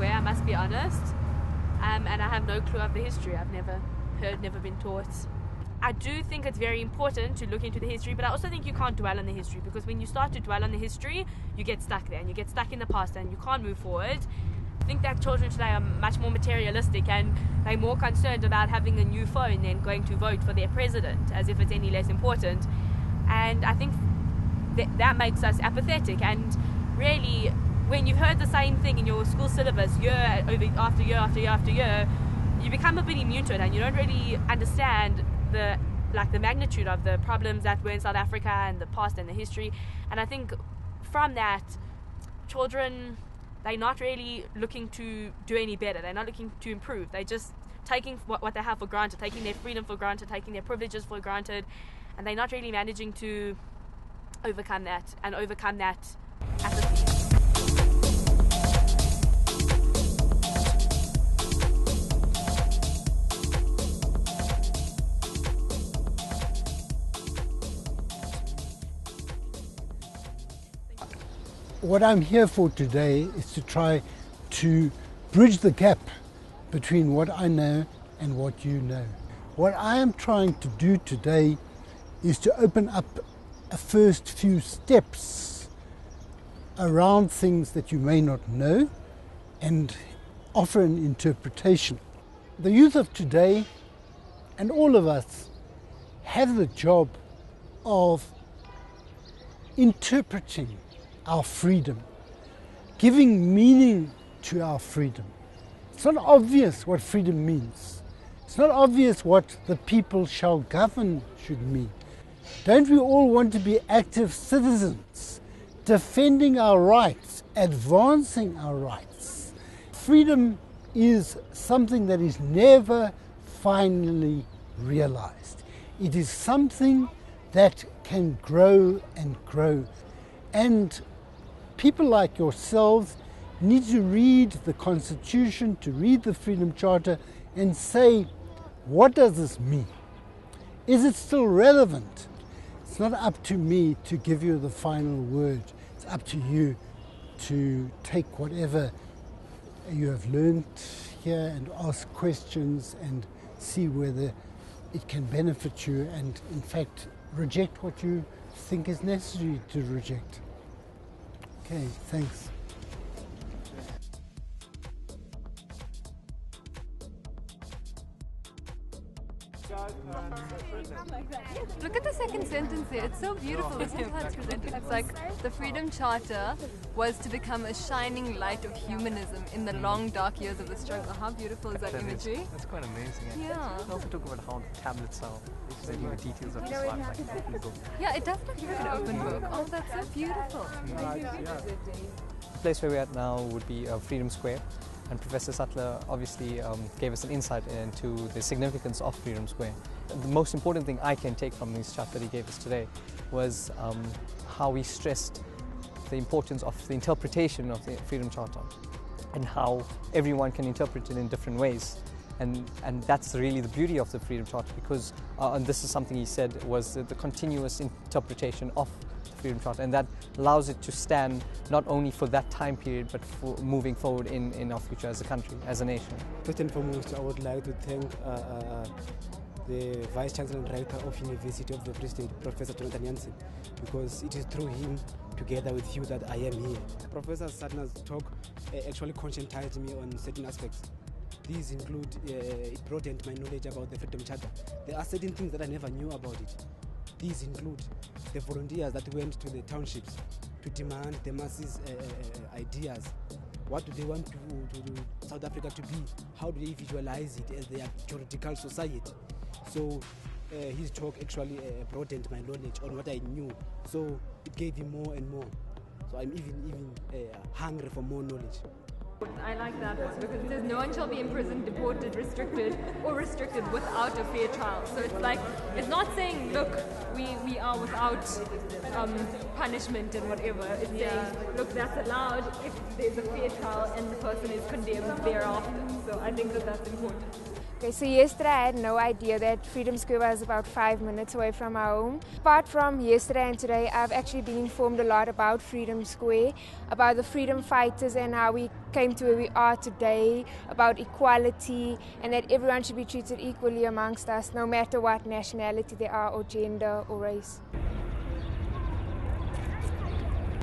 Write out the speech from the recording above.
Square, I must be honest. And I have no clue of the history. I've never heard, never been taught. I do think it's very important to look into the history, but I also think you can't dwell on the history, because when you start to dwell on the history, you get stuck there and you get stuck in the past and you can't move forward. I think that children today are much more materialistic and they're more concerned about having a new phone than going to vote for their president, as if it's any less important. And I think that makes us apathetic. And really, when you've heard the same thing in your school syllabus year after year after year after year, you become a bit immune to it and you don't really understand the magnitude of the problems that were in South Africa and the past and the history. And I think from that, children, they're not really looking to do any better. They're not looking to improve. They're just taking what they have for granted, taking their freedom for granted, taking their privileges for granted, and they're not really managing to overcome that apathy. What I'm here for today is to try to bridge the gap between what I know and what you know. What I am trying to do today is to open up a first few steps around things that you may not know and offer an interpretation. The youth of today and all of us have the job of interpreting our freedom, giving meaning to our freedom. It's not obvious what freedom means. It's not obvious what the people shall govern should mean. Don't we all want to be active citizens, defending our rights, advancing our rights? Freedom is something that is never finally realized. It is something that can grow and grow. And people like yourselves need to read the Constitution, to read the Freedom Charter and say, what does this mean? Is it still relevant? It's not up to me to give you the final word. It's up to you to take whatever you have learned here and ask questions and see whether it can benefit you and, in fact, reject what you think is necessary to reject. Okay, thanks. Look at the second sentence there. It's so beautiful. This is how it's presented. It's like the Freedom Charter was to become a shining light of humanism in the long dark years of the struggle. How beautiful is that imagery? That's quite amazing. Yeah. They also talk about how the tablets are presenting the details of this life like an open book. Yeah, it does look like an open book. Oh, that's so beautiful. The place where we're at now would be Freedom Square. And Professor Sattler obviously gave us an insight into the significance of Freedom Square. The most important thing I can take from this chat that he gave us today was how he stressed the importance of the interpretation of the Freedom Charter and how everyone can interpret it in different ways. And that's really the beauty of the Freedom Charter, because, and this is something he said, was the continuous interpretation of Freedom Charter, and that allows it to stand not only for that time period but for moving forward in our future as a country, as a nation. First and foremost, I would like to thank the Vice Chancellor and Rector of University of the Free State, Professor Jonathan Jansen, because it is through him, together with you, that I am here. Professor Sattler's talk actually conscientized me on certain aspects. These include, it broadened my knowledge about the Freedom Charter. There are certain things that I never knew about it. These include the volunteers that went to the townships to demand the masses' ideas. What do they want to South Africa to be? How do they visualize it as their juridical society? So his talk actually broadened my knowledge on what I knew. So it gave me more and more. So I'm even hungry for more knowledge. I like that one because it says no one shall be imprisoned, deported, restricted, or restricted without a fair trial. So it's like, it's not saying, look, we are without punishment and whatever. It's saying, look, that's allowed if there's a fair trial and the person is condemned thereafter. So I think that that's important. Okay, so yesterday I had no idea that Freedom Square was about 5 minutes away from our home. Apart from yesterday and today, I've actually been informed a lot about Freedom Square, about the freedom fighters and how we came to where we are today, about equality, and that everyone should be treated equally amongst us, no matter what nationality they are, or gender, or race.